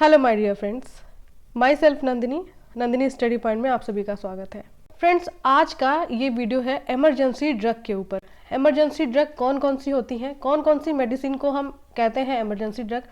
Hello my dear friends, myself Nandini study point में आप सभी का स्वागत है। फ्रेंड्स, आज का ये वीडियो है इमरजेंसी ड्रग के ऊपर। इमरजेंसी ड्रग कौन कौन सी होती हैं, कौन कौन सी मेडिसिन को हम कहते हैं इमरजेंसी ड्रग,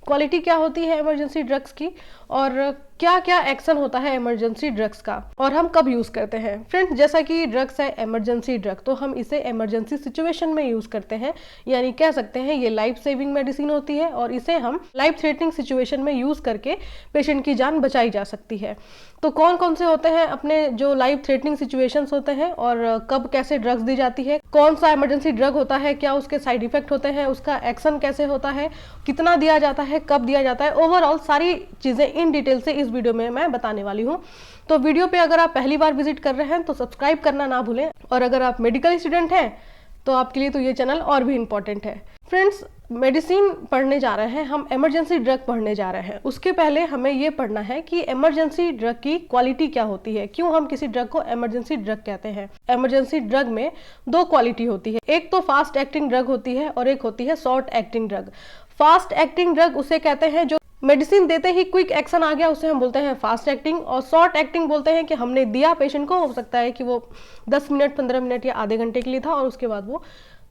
क्वालिटी क्या होती है इमरजेंसी ड्रग्स की, और क्या क्या एक्शन होता है इमरजेंसी ड्रग्स का, और हम कब यूज करते हैं। फ्रेंड्स, जैसा कि ड्रग्स है इमरजेंसी ड्रग, तो हम इसे इमरजेंसी सिचुएशन में यूज करते हैं, यानी कह सकते हैं ये लाइफ सेविंग मेडिसिन होती है और इसे हम लाइफ थ्रेटनिंग सिचुएशन में यूज करके पेशेंट की जान बचाई जा सकती है। तो कौन कौन से होते हैं अपने जो लाइफ थ्रेटनिंग सिचुएशंस होते हैं, और कब कैसे ड्रग्स दी जाती है, कौन सा इमरजेंसी ड्रग होता है, क्या उसके साइड इफेक्ट होते हैं, उसका एक्शन कैसे होता है, कितना दिया जाता है, कब दिया जाता है, ओवरऑल सारी चीजें इन डिटेल से इस वीडियो में मैं बताने वाली हूँ। तो वीडियो पे अगर आप पहली बार विजिट कर रहे हैं तो सब्सक्राइब करना ना भूलें, और अगर आप मेडिकल स्टूडेंट हैं तो आपके लिए तो ये चैनल और भी इम्पोर्टेंट है। फ्रेंड्स, मेडिसिन पढ़ने जा रहे हैं हम, इमरजेंसी ड्रग पढ़ने जा रहे हैं, उसके पहले हमें ये पढ़ना है कि इमरजेंसी ड्रग की क्वालिटी क्या होती है, क्यों हम किसी ड्रग को इमरजेंसी ड्रग कहते हैं। इमरजेंसी ड्रग में दो क्वालिटी होती है, एक तो फास्ट एक्टिंग ड्रग होती है और एक होती है short acting drug. Fast acting drug उसे कहते हैं जो मेडिसिन देते ही क्विक एक्शन आ गया, उसे हम बोलते हैं फास्ट एक्टिंग। और शॉर्ट एक्टिंग बोलते हैं कि हमने दिया पेशेंट को, हो सकता है कि वो 10 मिनट 15 मिनट या आधे घंटे के लिए था और उसके बाद वो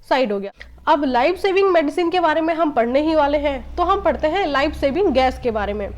साइड हो गया। अब लाइफ सेविंग मेडिसिन के बारे में हम पढ़ने ही वाले हैं, तो हम पढ़ते हैं लाइफ सेविंग गैस के बारे में।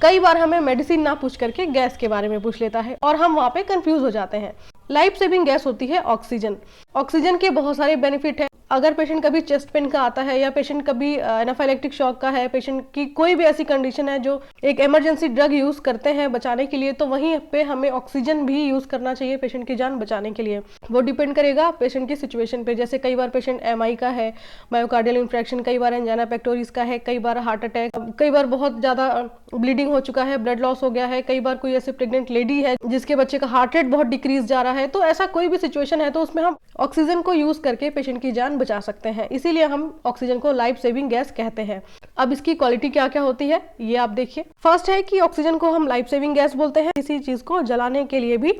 कई बार हमें मेडिसिन ना पूछ करके गैस के बारे में पूछ लेता है और हम वहाँ पे कंफ्यूज हो जाते हैं। लाइफ सेविंग गैस होती है ऑक्सीजन। ऑक्सीजन के बहुत सारे बेनिफिट हैं। अगर पेशेंट कभी चेस्ट पेन का आता है, या पेशेंट कभी एनाफाइलेक्टिक शॉक का है, पेशेंट की कोई भी ऐसी कंडीशन है जो एक इमरजेंसी ड्रग यूज करते हैं बचाने के लिए, तो वहीं पे हमें ऑक्सीजन भी यूज करना चाहिए पेशेंट की जान बचाने के लिए। वो डिपेंड करेगा पेशेंट की सिचुएशन पे। जैसे कई बार पेशेंट MI का है, मायोकार्डियल इंफ्रैक्शन, कई बार एंजाइना पेक्टोरिस का है, कई बार हार्ट अटैक, कई बार बहुत ज्यादा ब्लीडिंग हो चुका है, ब्लड लॉस हो गया है, कई बार कोई ऐसी प्रेग्नेंट लेडी है जिसके बच्चे का हार्ट रेट बहुत डिक्रीज जा रहा है। तो ऐसा कोई भी सिचुएशन है तो उसमें हम ऑक्सीजन को यूज करके पेशेंट की जान बचा सकते हैं, इसीलिए हम ऑक्सीजन को लाइफ सेविंग गैस कहते हैं। अब इसकी क्वालिटी क्या क्या होती है ये आप देखिए। फर्स्ट है कि ऑक्सीजन को हम लाइफ सेविंग गैस बोलते हैं। किसी चीज को जलाने के लिए भी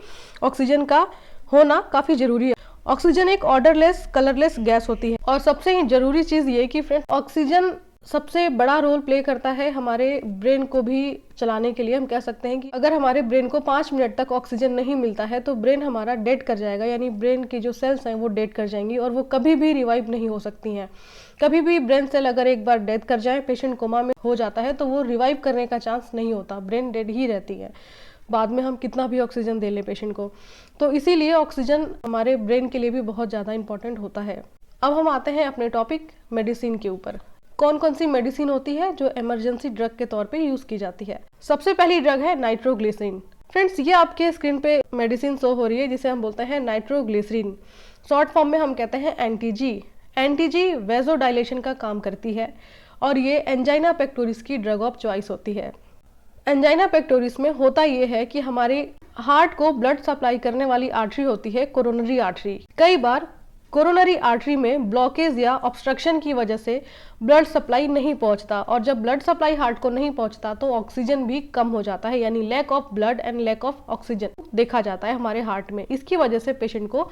ऑक्सीजन का होना काफी जरूरी है। ऑक्सीजन एक ऑर्डरलेस कलरलेस गैस होती है, और सबसे जरूरी चीज ये कि फ्रेंड, ऑक्सीजन सबसे बड़ा रोल प्ले करता है हमारे ब्रेन को भी चलाने के लिए। हम कह सकते हैं कि अगर हमारे ब्रेन को 5 मिनट तक ऑक्सीजन नहीं मिलता है तो ब्रेन हमारा डेड कर जाएगा, यानी ब्रेन की जो सेल्स हैं वो डेड कर जाएंगी और वो कभी भी रिवाइव नहीं हो सकती हैं। कभी भी ब्रेन सेल अगर एक बार डेथ कर जाए, पेशेंट कोमा में हो जाता है, तो वो रिवाइव करने का चांस नहीं होता, ब्रेन डेड ही रहती है, बाद में हम कितना भी ऑक्सीजन दे लें पेशेंट को। तो इसीलिए ऑक्सीजन हमारे ब्रेन के लिए भी बहुत ज़्यादा इंपॉर्टेंट होता है। अब हम आते हैं अपने टॉपिक मेडिसिन के ऊपर। कौन कौन सी मेडिसिन होती है जो इमरजेंसी ड्रग के तौर पे यूज की जाती है। सबसे पहली ड्रग है नाइट्रोग्लिसरीन। फ्रेंड्स, ये आपके स्क्रीन पे मेडिसिन शो हो रही है जिसे हम बोलते हैं नाइट्रोग्लिसरीन। शॉर्ट फॉर्म में हम कहते हैं एनटीजी। एनटीजी वेजोडाइलेशन का काम करती है और ये एंजाइना पेक्टोरिस की ड्रग ऑफ चॉइस होती है। एंजाइना पेक्टोरिस में होता ये है कि हमारे हार्ट को ब्लड सप्लाई करने वाली आर्टरी होती है कोरोनरी आर्टरी। कई बार कोरोनरी आर्टरी में ब्लॉकेज या ऑब्स्ट्रक्शन की वजह से ब्लड सप्लाई नहीं पहुंचता, और जब ब्लड सप्लाई हार्ट को नहीं पहुंचता तो ऑक्सीजन भी कम हो जाता है, यानी lack of blood and lack of oxygen देखा जाता है हमारे हार्ट में। इसकी वजह से पेशेंट को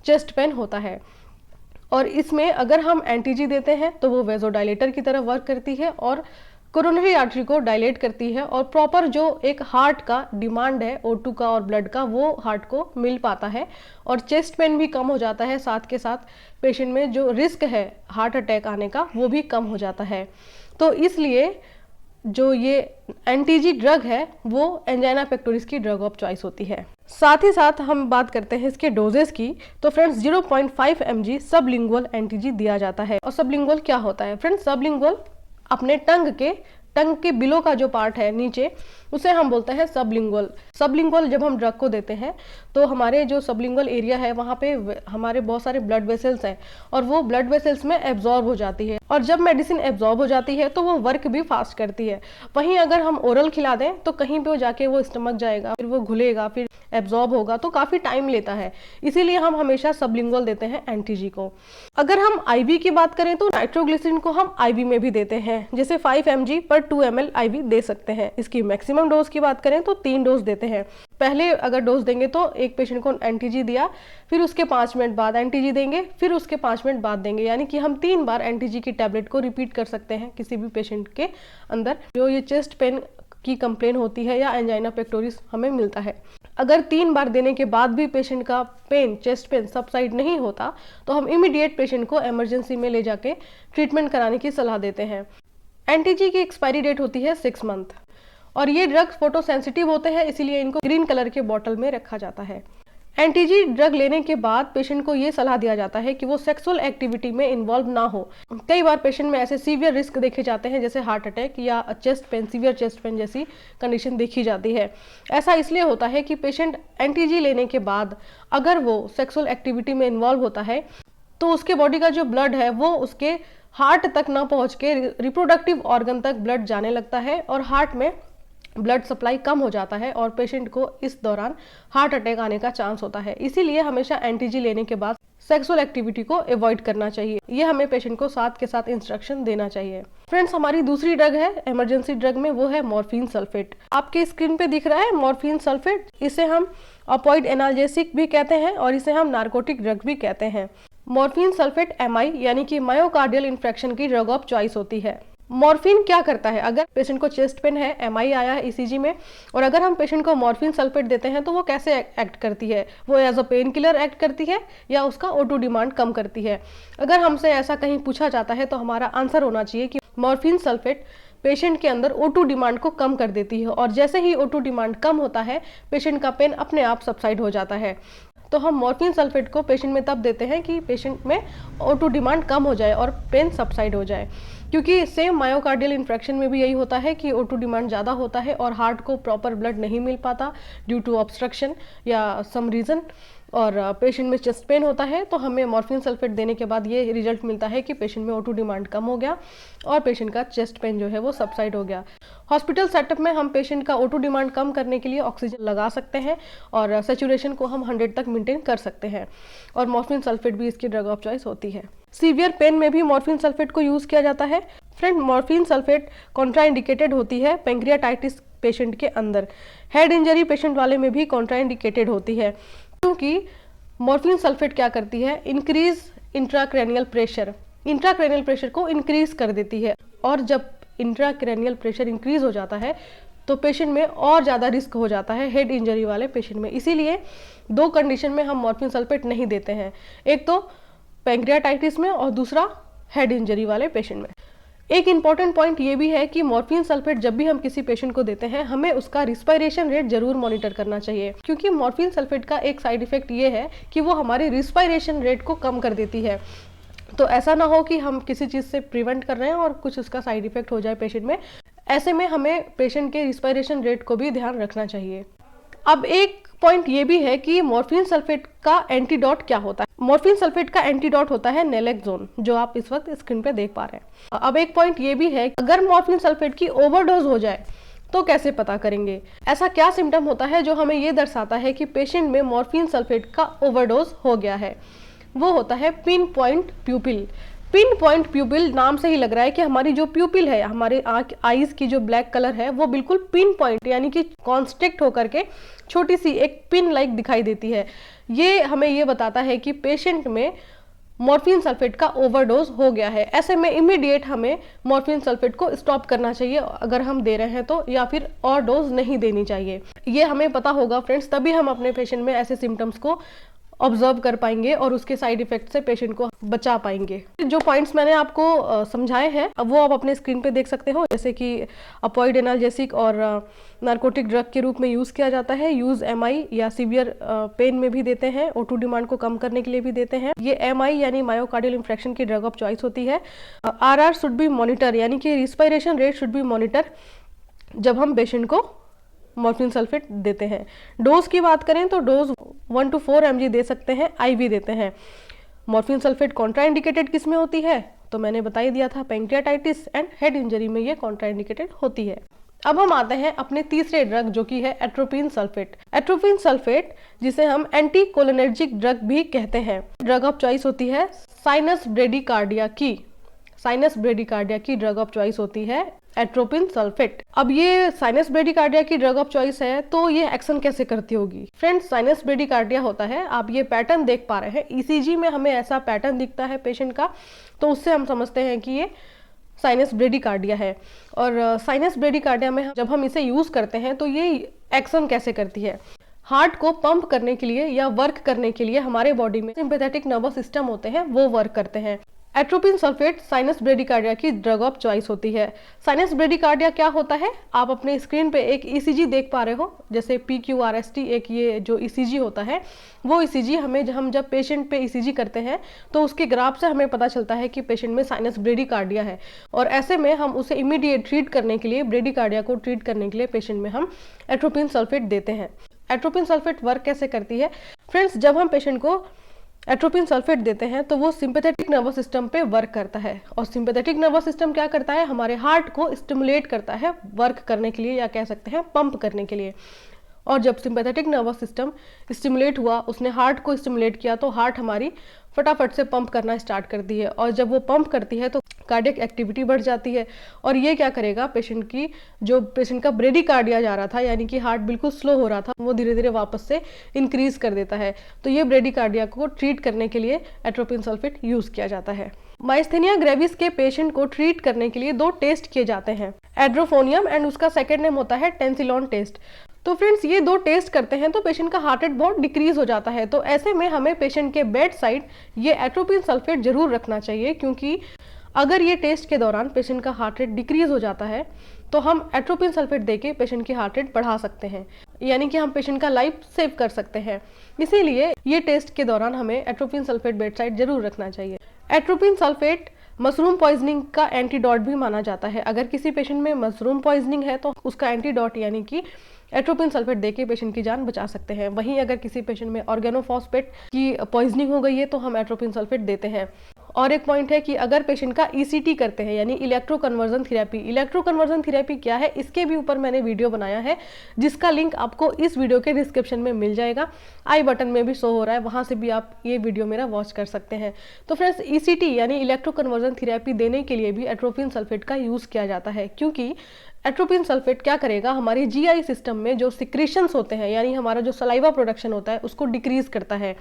चेस्ट पेन होता है, और इसमें अगर हम एंटीजी देते हैं तो वो वेजोडाइलेटर की तरह वर्क करती है और कोरोनरी आर्टरी को डायलेट करती है, और प्रॉपर जो एक हार्ट का डिमांड है O2 का और ब्लड का, वो हार्ट को मिल पाता है, और चेस्ट पेन भी कम हो जाता है। साथ के साथ पेशेंट में जो रिस्क है हार्ट अटैक आने का वो भी कम हो जाता है। तो इसलिए जो ये एंटीजी ड्रग है वो एंजाइना पेक्टोरिस की ड्रग ऑफ चॉइस होती है। साथ ही साथ हम बात करते हैं इसके डोजेस की, तो फ्रेंड्स 0.5 mg सबलिंगुअल एंटीजी दिया जाता है। और सबलिंगुअल क्या होता है फ्रेंड्स? सबलिंगुअल अपने टंग के बिलो का जो पार्ट है नीचे, उसे हम बोलते हैं सबलिंगुअल। सबलिंगुअल जब हम ड्रग को देते हैं तो हमारे जो सबलिंगुअल एरिया है वहाँ पे हमारे बहुत सारे ब्लड वेसल्स हैं, और वो ब्लड वेसल्स में एब्जॉर्ब हो जाती है, और जब मेडिसिन एब्जॉर्ब हो जाती है तो वो वर्क भी फास्ट करती है। वहीं अगर हम ओरल खिला दें तो कहीं पे वो जाके वो स्टमक जाएगा, फिर वो घुलेगा, फिर एब्जॉर्ब होगा, तो काफी टाइम लेता है। इसीलिए हम हमेशा सबलिंगुअल देते हैं एंटीजी को। अगर हम IV की बात करें तो नाइट्रोग्लिसरीन को हम IV में भी देते हैं, जैसे 5 mg पर 2 ml IV दे सकते हैं। इसकी मैक्सिमम डोज की बात करें तो 3 डोज देते हैं। पहले अगर डोज देंगे तो एक पेशेंट को एंटीजी दिया, फिर उसके 5 मिनट बाद एंटीजी देंगे, फिर उसके 5 मिनट बाद देंगे, यानी कि हम 3 बार एंटीजी की टैबलेट को रिपीट कर सकते हैं किसी भी पेशेंट के अंदर जो ये चेस्ट पेन की कंप्लेन होती है या एंजाइना पेक्टोरिस हमें मिलता है। अगर 3 बार देने के बाद भी पेशेंट का पेन, चेस्ट पेन सबसाइड नहीं होता तो हम इमीडिएट पेशेंट को इमरजेंसी में ले जाके ट्रीटमेंट कराने की सलाह देते हैं। एंटीजी की एक्सपायरी डेट होती है 6 मंथ और ये ड्रग्स फोटो सेंसिटिव होते हैं, इसीलिए इनको ग्रीन कलर के बॉटल में रखा जाता है। एंटीजी ड्रग लेने के बाद पेशेंट को ये सलाह दिया जाता है कि वो सेक्सुअल एक्टिविटी में इन्वॉल्व ना हो। कई बार पेशेंट में ऐसे सीवियर रिस्क देखे जाते हैं जैसे हार्ट अटैक या chest pain, severe chest pain जैसी कंडीशन देखी जाती है। ऐसा इसलिए होता है कि पेशेंट एंटीजी लेने के बाद अगर वो सेक्सुअल एक्टिविटी में इन्वॉल्व होता है तो उसके बॉडी का जो ब्लड है वो उसके हार्ट तक ना पहुंच के रिप्रोडक्टिव ऑर्गन तक ब्लड जाने लगता है और हार्ट में ब्लड सप्लाई कम हो जाता है और पेशेंट को इस दौरान हार्ट अटैक आने का चांस होता है। इसीलिए हमेशा एंटीजी लेने के बाद सेक्सुअल एक्टिविटी को अवॉइड करना चाहिए। ये हमें पेशेंट को साथ के साथ इंस्ट्रक्शन देना चाहिए। फ्रेंड्स, हमारी दूसरी ड्रग है इमरजेंसी ड्रग में, वो है मॉर्फिन सल्फेट। आपके स्क्रीन पे दिख रहा है मॉर्फिन सल्फेट। इसे हम ऑपोइड एनाल्जेसिक भी कहते हैं और इसे हम नार्कोटिक ड्रग भी कहते हैं। मॉर्फिन सल्फेट MI यानी कि मायोकार्डियल इन्फेक्शन की ड्रग ऑफ चॉइस होती है। मॉर्फिन क्या करता है? अगर पेशेंट को चेस्ट पेन है, MI आया है ECG में, और अगर हम पेशेंट को मॉर्फिन सल्फेट देते हैं तो वो कैसे एक्ट करती है? वो as a painkiller act करती है या उसका O2 डिमांड कम करती है? अगर हमसे ऐसा कहीं पूछा जाता है तो हमारा आंसर होना चाहिए कि मॉर्फिन सल्फेट पेशेंट के अंदर O2 डिमांड को कम कर देती है और जैसे ही O2 डिमांड कम होता है पेशेंट का पेन अपने आप सबसाइड हो जाता है। तो हम मॉर्फिन सल्फेट को पेशेंट में तब देते हैं कि पेशेंट में O2 डिमांड कम हो जाए और पेन सबसाइड हो जाए, क्योंकि सेम मायोकार्डियल इन्फेक्शन में भी यही होता है कि O2 डिमांड ज़्यादा होता है और हार्ट को प्रॉपर ब्लड नहीं मिल पाता ड्यू टू ऑब्स्ट्रक्शन या सम रीज़न, और पेशेंट में चेस्ट पेन होता है। तो हमें मॉर्फिन सल्फेट देने के बाद ये रिजल्ट मिलता है कि पेशेंट में O2 डिमांड कम हो गया और पेशेंट का चेस्ट पेन जो है वो सबसाइड हो गया। हॉस्पिटल सेटअप में हम पेशेंट का O2 डिमांड कम करने के लिए ऑक्सीजन लगा सकते हैं और सैचुरेशन को हम 100 तक मेंटेन कर सकते हैं और मॉर्फिन सल्फेट भी इसकी ड्रग ऑफ चॉइस होती है। सीवियर पेन में भी मॉर्फिन सल्फेट को यूज़ किया जाता है। फ्रेंड, मॉर्फिन सल्फेट कॉन्ट्राइंडिकेटेड होती है पैंक्रियाटाइटिस पेशेंट के अंदर। हेड इंजरी पेशेंट वाले में भी कॉन्ट्राइंडिकेटेड होती है, क्योंकि मॉर्फिन सल्फेट क्या करती है? Increase intracranial pressure, intracranial pressure को इंक्रीज कर देती है और जब इंट्राक्रैनियल प्रेशर इंक्रीज हो जाता है तो पेशेंट में और ज़्यादा रिस्क हो जाता है हेड इंजरी वाले पेशेंट में। इसीलिए 2 कंडीशन में हम मॉर्फिन सल्फेट नहीं देते हैं, एक तो पैंक्रियाटाइटिस में और दूसरा हेड इंजरी वाले पेशेंट में। एक इम्पॉर्टेंट पॉइंट ये भी है कि मॉर्फिन सल्फेट जब भी हम किसी पेशेंट को देते हैं हमें उसका रिस्पायरेशन रेट जरूर मॉनिटर करना चाहिए, क्योंकि मॉर्फिन सल्फेट का एक साइड इफेक्ट ये है कि वो हमारे रिस्पायरेशन रेट को कम कर देती है। तो ऐसा ना हो कि हम किसी चीज़ से प्रिवेंट कर रहे हैं और कुछ उसका साइड इफेक्ट हो जाए पेशेंट में। ऐसे में हमें पेशेंट के रिस्पायरेशन रेट को भी ध्यान रखना चाहिए। अब एक पॉइंट ये भी है कि मॉर्फिन सल्फेट का एंटीडोट क्या होता है। मॉर्फिन सल्फेट का एंटीडोट होता है नैलेक्सोन, जो आप इस वक्त स्क्रीन पे देख पा रहे हैं। अब एक पॉइंट ये भी है, अगर मॉर्फिन सल्फेट की ओवरडोज हो जाए तो कैसे पता करेंगे? ऐसा क्या सिम्टम होता है जो हमें ये दर्शाता है कि पेशेंट में मॉर्फिन सल्फेट का ओवरडोज हो गया है? वो होता है पिन पॉइंट प्यूपिल। पिन पॉइंट प्यूपिल नाम से ही लग रहा है कि हमारी जो प्यूपिल है, हमारे आंख आईज की जो ब्लैक कलर है वो बिल्कुल पिन पॉइंट यानी कि कॉन्स्ट्रिक्ट होकर के छोटी सी एक पिन लाइक दिखाई देती है। ये हमें ये बताता है कि पेशेंट में मॉर्फिन सल्फेट का ओवरडोज हो गया है। ऐसे में इमीडिएट हमें मॉर्फिन सल्फेट को स्टॉप करना चाहिए अगर हम दे रहे हैं तो, या फिर और डोज नहीं देनी चाहिए। ये हमें पता होगा फ्रेंड्स, तभी हम अपने पेशेंट में ऐसे सिम्टम्स को ऑब्जर्व कर पाएंगे और उसके साइड इफेक्ट से पेशेंट को बचा पाएंगे। जो पॉइंट्स मैंने आपको समझाए हैं अब वो आप अपने स्क्रीन पे देख सकते हो, जैसे कि अपोइड एनाल्जेसिक और नार्कोटिक ड्रग के रूप में यूज़ किया जाता है। यूज़ MI या सीवियर पेन में भी देते हैं, O2 डिमांड को कम करने के लिए भी देते हैं। ये MI यानी मायोकार्डियल इन्फेक्शन की ड्रग ऑफ चॉइस होती है। RR शुड बी मॉनिटर, यानी कि respiration rate should be monitor जब हम पेशेंट को मॉर्फिन सल्फेट देते हैं। डोज की बात करें तो डोज 1 to 4 mg दे सकते हैं, IV देते हैं। मॉर्फिन सल्फेट कॉन्ट्राइंडिकेटेड किस में होती है? तो मैंने बता ही दिया था, पैंक्रियाटाइटिस एंड हेड इंजरी में ये कॉन्ट्राइंडिकेटेड होती है। अब हम आते हैं अपने तीसरे ड्रग जो कि है एट्रोपिन सल्फेट। एट्रोपिन सल्फेट जिसे हम एंटीकोलिनर्जिक ड्रग भी कहते हैं, ड्रग ऑफ चॉइस होती है साइनस ब्रेडिकार्डिया की। साइनस ब्रेडिकार्डिया की ड्रग ऑफ चॉइस होती है एट्रोपिन सल्फेट। अब ये साइनस ब्रेडिकार्डिया की ड्रग ऑफ चॉइस है, तो ये एक्शन कैसे करती होगी? फ्रेंड्स, साइनस ब्रेडिकार्डिया होता है, आप ये पैटर्न देख पा रहे हैं, ईसीजी में हमें ऐसा पैटर्न दिखता है पेशेंट का, तो उससे हम समझते हैं कि ये साइनस ब्रेडिकार्डिया है। और साइनस ब्रेडिकार्डिया में जब हम इसे यूज करते हैं तो ये एक्शन कैसे करती है? हार्ट को पंप करने के लिए या वर्क करने के लिए हमारे बॉडी में सिंपैथेटिक नर्वस सिस्टम होते हैं, वो वर्क करते हैं। एट्रोपिन सल्फेट साइनस ब्रेडिकार्डिया की ड्रग ऑफ चॉइस होती है। साइनस ब्रेडिकार्डिया क्या होता है? आप अपने स्क्रीन पे एक ईसीजी देख पा रहे हो, जैसे PQRST एक ये जो ईसीजी होता है, वो ईसीजी हम जब पेशेंट पे ईसीजी करते हैं तो उसके ग्राफ से हमें पता चलता है कि पेशेंट में साइनस ब्रेडिकार्डिया है, और ऐसे में हम उसे इमीडिएट ट्रीट करने के लिए, ब्रेडिकार्डिया को ट्रीट करने के लिए पेशेंट में हम एट्रोपिन सल्फेट देते हैं। एट्रोपिन सल्फेट वर्क कैसे करती है? फ्रेंड्स, जब हम पेशेंट को एट्रोपिन सल्फेट देते हैं तो वो सिंपैथेटिक नर्वस सिस्टम पे वर्क करता है, और सिंपैथेटिक नर्वस सिस्टम क्या करता है? हमारे हार्ट को स्टिमुलेट करता है वर्क करने के लिए, या कह सकते हैं पंप करने के लिए। और जब सिंपैथेटिक नर्वस सिस्टम स्टिमुलेट हुआ, उसने हार्ट को स्टिमुलेट किया, तो हार्ट हमारी फटाफट से पंप करना स्टार्ट करती है, और जब वो पंप करती है तो कार्डियक एक्टिविटी बढ़ जाती है, और ये क्या करेगा? पेशेंट का ब्रेडिकार्डिया जा रहा था, यानी कि हार्ट बिल्कुल स्लो हो रहा था, वो धीरे धीरे वापस से इंक्रीज कर देता है। तो ये ब्रेडिकार्डिया को ट्रीट करने के लिए एट्रोपिन सल्फेट यूज किया जाता है। माइस्थेनिया ग्रेविस के पेशेंट को ट्रीट करने के लिए 2 टेस्ट किए जाते हैं, एड्रोफोनियम एंड उसका सेकेंड नेम होता है टेंसिलॉन टेस्ट। तो फ्रेंड्स, ये 2 टेस्ट करते हैं तो पेशेंट का हार्ट रेट बहुत डिक्रीज हो जाता है। तो ऐसे में हमें पेशेंट के बेड साइड ये एट्रोपिन सल्फेट जरूर रखना चाहिए, क्योंकि अगर ये टेस्ट के दौरान पेशेंट का हार्ट रेट डिक्रीज हो जाता है तो हम एट्रोपिन सल्फेट देके पेशेंट की हार्ट रेट बढ़ा सकते हैं, यानी कि हम पेशेंट का लाइफ सेव कर सकते हैं। इसीलिए ये टेस्ट के दौरान हमें एट्रोपिन सल्फेट बेड साइड जरूर रखना चाहिए। एट्रोपिन सल्फेट मशरूम पॉइजनिंग का एंटीडोट भी माना जाता है। अगर किसी पेशेंट में मशरूम पॉइजनिंग है तो उसका एंटीडोट यानी कि एट्रोपिन सल्फेट देके पेशेंट की जान बचा सकते हैं। वहीं अगर किसी पेशेंट में ऑर्गेनोफॉस्फेट की पॉइजनिंग हो गई है तो हम एट्रोपिन सल्फेट देते हैं। और एक पॉइंट है कि अगर पेशेंट का ECT करते हैं, यानी electro conversion therapy. Electro conversion therapy क्या है, इसके भी ऊपर मैंने वीडियो बनाया है, जिसका लिंक आपको इस वीडियो के डिस्क्रिप्शन में मिल जाएगा, आई बटन में भी शो हो रहा है, वहां से भी आप ये वीडियो मेरा वॉच कर सकते हैं। तो फ्रेंड्स, ECT यानी इलेक्ट्रो कन्वर्जन थेरेपी देने के लिए भी एट्रोपिन सल्फेट का यूज किया जाता है, क्योंकि एट्रोपिन सल्फेट क्या करेगा? हमारी GI सिस्टम में जो सिक्रेशंस होते हैं, यानी हमारा जो सलाइवा प्रोडक्शन होता है, उसको डिक्रीज करता है।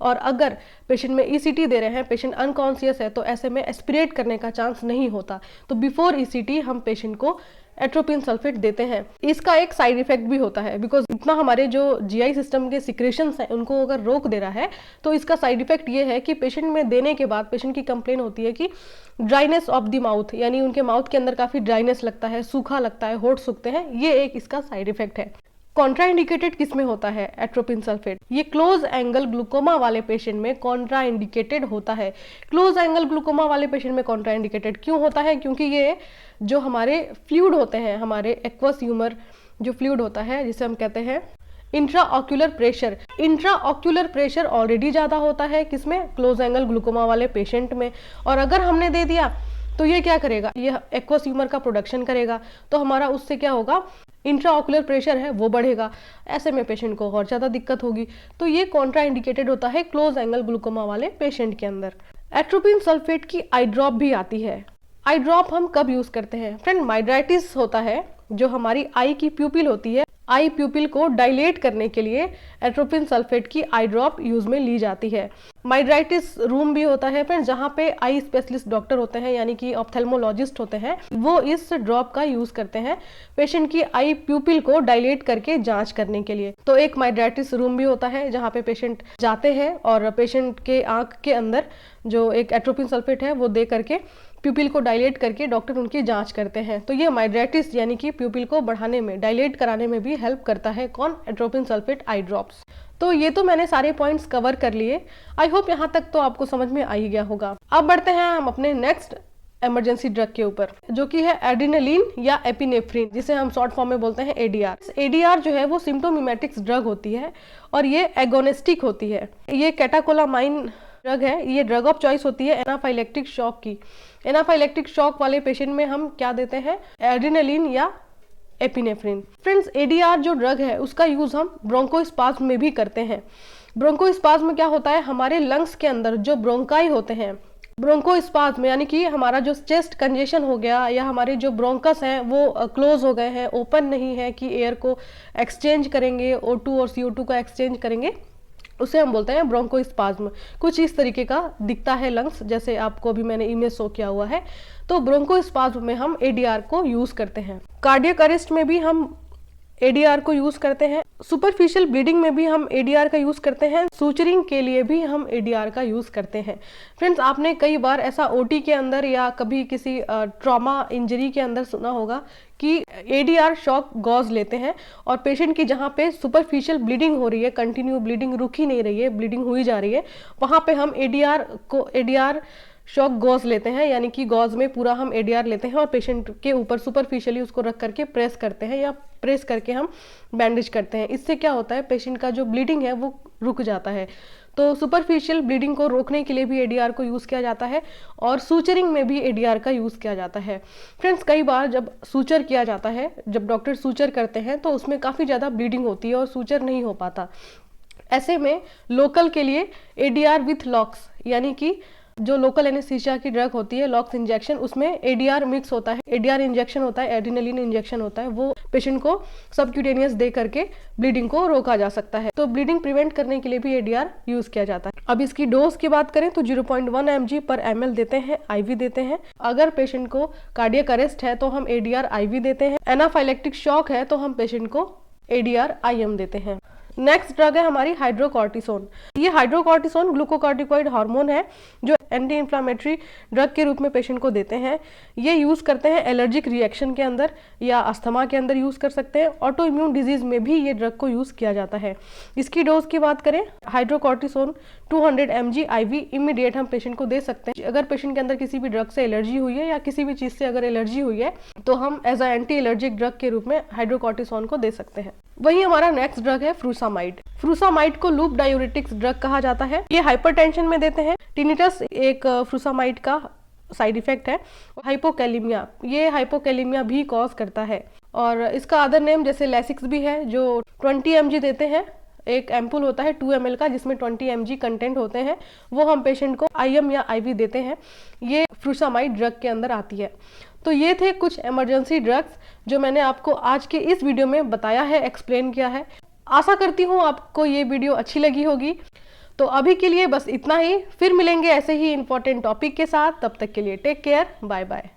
और अगर पेशेंट में ECT दे रहे हैं, पेशेंट अनकॉन्शियस है, तो ऐसे में एस्पिरेट करने का चांस नहीं होता। तो बिफोर ECT हम पेशेंट को एट्रोपिन सल्फेट देते हैं। इसका एक साइड इफेक्ट भी होता है, बिकॉज इतना हमारे जो GI सिस्टम के सिक्रेशंस हैं उनको अगर रोक दे रहा है, तो इसका साइड इफेक्ट ये है कि पेशेंट में देने के बाद पेशेंट की कंप्लेन होती है कि ड्राइनेस ऑफ द माउथ, यानी उनके माउथ के अंदर काफी ड्राइनेस लगता है, सूखा लगता है, होंठ सूखते हैं। ये एक इसका साइड इफेक्ट है। कॉन्ट्राइंडिकेटेड किस में होता है एट्रोपिन सल्फेट? ये क्लोज एंगल ग्लूकोमा वाले पेशेंट में कॉन्ट्राइंडिकेटेड होता है। क्लोज एंगल ग्लूकोमा वाले पेशेंट में कॉन्ट्राइंडिकेटेड क्यों होता है? क्योंकि ये जो हमारे फ्लूइड होते हैं, हमारे एक्वस ह्यूमर जो फ्लूइड होता है, जिसे हम कहते हैं इंट्राऑक्यूलर प्रेशर ऑलरेडी ज्यादा होता है किसमें? क्लोज एंगल ग्लूकोमा वाले पेशेंट में। और अगर हमने दे दिया तो ये क्या करेगा? ये एक्वस ह्यूमर का प्रोडक्शन करेगा, तो हमारा उससे क्या होगा? इंट्राऑक्यूलर प्रेशर है वो बढ़ेगा, ऐसे में पेशेंट को और ज़्यादा दिक्कत होगी। तो ये कॉन्ट्राइंडिकेटेड होता है क्लोज एंगल ग्लूकोमा वाले पेशेंट के अंदर। एट्रोपिन सल्फेट की आई ड्रॉप भी आती है। आई ड्रॉप हम कब यूज करते हैं? फ्रेंड, माइड्राइटिस होता है, जो हमारी आई की प्यूपिल होती है, आई प्यूपिल को डायलेट करने के लिए एट्रोपिन सल्फेट की आई ड्रॉप यूज में ली जाती है। माइड्राइटिस रूम भी होता है फ्रेंड, जहाँ पे आई स्पेशलिस्ट डॉक्टर होते हैं, यानी कि ऑप्थेल्मोलॉजिस्ट होते हैं, वो इस ड्रॉप का यूज करते हैं पेशेंट की आई प्यूपिल को डायलेट करके जांच करने के लिए। तो एक माइड्राइटिस रूम भी होता है जहाँ पे पेशेंट जाते हैं और पेशेंट के आंख के अंदर जो एक एट्रोपिन सल्फेट है वो दे करके प्यूपिल को डायलेट करके डॉक्टर उनकी जांच करते हैं। तो ये माइड्राइटिस यानी कि प्यूपिल को बढ़ाने में, डायलेट कराने में भी हेल्प करता है कौन? Atropine sulphate eye drops. तो ये तो मैंने सारे पॉइंट्स कवर कर लिए। आई होप यहाँ तक तो आपको समझ में आ ही गया होगा। अब बढ़ते हैं हम अपने नेक्स्ट इमरजेंसी ड्रग के ऊपर, जो कि है एड्रेनालिन या एपिनेफ्रिन, जिसे हम शॉर्ट फॉर्म में बोलते हैं ADR। ADR जो है वो सिम्प्टोमिमेटिक्स ड्रग होती है और ये एगोनिस्टिक होती है। ये कैटाकोलामाइन ड्रग है, ये ड्रग ऑफ चॉइस होती है एनाफाइलेक्टिक शॉक की। एनाफाइलेक्टिक शॉक वाले पेशेंट में हम क्या देते हैं? एड्रेनालिन या एपिनेफ्रिन। फ्रेंड्स, ADR जो ड्रग है उसका यूज हम ब्रोंकोस्पाज्म में भी करते हैं। ब्रोंकोस्पाज्म में क्या होता है? हमारे लंग्स के अंदर जो ब्रोंकाई होते हैं ब्रोंकोस्पाज्म यानी कि हमारा जो चेस्ट कंजेशन हो गया या हमारे जो ब्रोंकस हैं वो क्लोज हो गए हैं, ओपन नहीं है कि एयर को एक्सचेंज करेंगे, O2 और CO2 का एक्सचेंज करेंगे, उसे हम बोलते हैं ब्रोंकोस्पाज्म। कुछ इस तरीके का दिखता है लंग्स, जैसे आपको अभी मैंने इमेज शो किया हुआ है। तो ब्रोंकोस्पाज्म में हम ADR को यूज करते हैं। कार्डियक अरेस्ट में भी हम ADR को यूज करते हैं। सुपरफिशियल ब्लीडिंग में भी हम ADR का यूज करते हैं। सूचरिंग के लिए भी हम ADR का यूज करते हैं। फ्रेंड्स, आपने कई बार ऐसा OT के अंदर या कभी किसी ट्रॉमा इंजरी के अंदर सुना होगा कि ADR शॉक गॉज लेते हैं और पेशेंट की जहाँ पे सुपरफिशियल ब्लीडिंग हो रही है, कंटिन्यू ब्लीडिंग रुक ही नहीं रही है, ब्लीडिंग हुई जा रही है, वहाँ पे हम ADR शॉक गॉज लेते हैं, यानी कि गॉज में पूरा हम ADR लेते हैं और पेशेंट के ऊपर सुपरफिशियली उसको रख करके प्रेस करते हैं या प्रेस करके हम बैंडेज करते हैं। इससे क्या होता है, पेशेंट का जो ब्लीडिंग है वो रुक जाता है। तो सुपरफिशियल ब्लीडिंग को रोकने के लिए भी ADR को यूज़ किया जाता है और सूचरिंग में भी ADR का यूज़ किया जाता है। फ्रेंड्स, कई बार जब सूचर किया जाता है, जब डॉक्टर सूचर करते हैं तो उसमें काफ़ी ज़्यादा ब्लीडिंग होती है और सूचर नहीं हो पाता। ऐसे में लोकल के लिए ADR विथ लॉक्स, यानी कि जो लोकल एनेस्थीसिया की ड्रग होती है लॉक्स इंजेक्शन, उसमें ADR मिक्स होता है, ADR इंजेक्शन होता है, एड्रेनलिन इंजेक्शन होता है, वो पेशेंट को सबक्यूटेनियस दे करके ब्लीडिंग को रोका जा सकता है। तो ब्लीडिंग प्रिवेंट करने के लिए भी ADR यूज किया जाता है। अब इसकी डोज की बात करें तो 0.1 mg पर ml देते हैं, IV देते हैं। अगर पेशेंट को कार्डियक अरेस्ट है तो हम ADR IV देते हैं। एनाफाइलेक्टिक शॉक है तो हम पेशेंट को ADR IM देते हैं। नेक्स्ट ड्रग है हमारी हाइड्रोकॉर्टिसोन। ये हाइड्रोकॉर्टिसोन ग्लूकोकॉर्टिकॉइड हार्मोन है जो एंटी इन्फ्लामेटरी ड्रग के रूप में पेशेंट को देते हैं। ये यूज़ करते हैं एलर्जिक रिएक्शन के अंदर या अस्थमा के अंदर यूज़ कर सकते हैं। ऑटो इम्यून डिजीज में भी ये ड्रग को यूज़ किया जाता है। इसकी डोज की बात करें, हाइड्रोकॉर्टिसोन 200 mg IV इमीडिएट हम पेशेंट को दे सकते हैं। अगर पेशेंट के अंदर किसी भी ड्रग से एलर्जी हुई है या किसी भी चीज़ से अगर एलर्जी हुई है तो हम as a anti allergic drug के रूप में हाइड्रोकॉर्टिसोन को दे सकते हैं। वही हमारा नेक्स्ट ड्रग है फ्रूसामाइड। फ्रूसामाइड को लूप डायूरेटिक्स ड्रग कहा जाता है। ये हाइपरटेंशन में देते हैं। टिनिटस एक फ्रूसामाइड का साइड इफेक्ट है। हाइपोकैलिमिया, ये हाइपोकैलिमिया भी कॉज करता है। और इसका अदर नेम जैसे लेसिक्स भी है, जो 20 mg देते हैं। एक एम्पुल होता है 2 ml का जिसमें 20 mg कंटेंट होते हैं, वो हम पेशेंट को IM या IV देते हैं। ये फ्रूसामाइड ड्रग के अंदर आती है। तो ये थे कुछ इमरजेंसी ड्रग्स जो मैंने आपको आज के इस वीडियो में बताया है, एक्सप्लेन किया है। आशा करती हूँ आपको ये वीडियो अच्छी लगी होगी। तो अभी के लिए बस इतना ही, फिर मिलेंगे ऐसे ही इंपॉर्टेंट टॉपिक के साथ। तब तक के लिए टेक केयर, बाय बाय।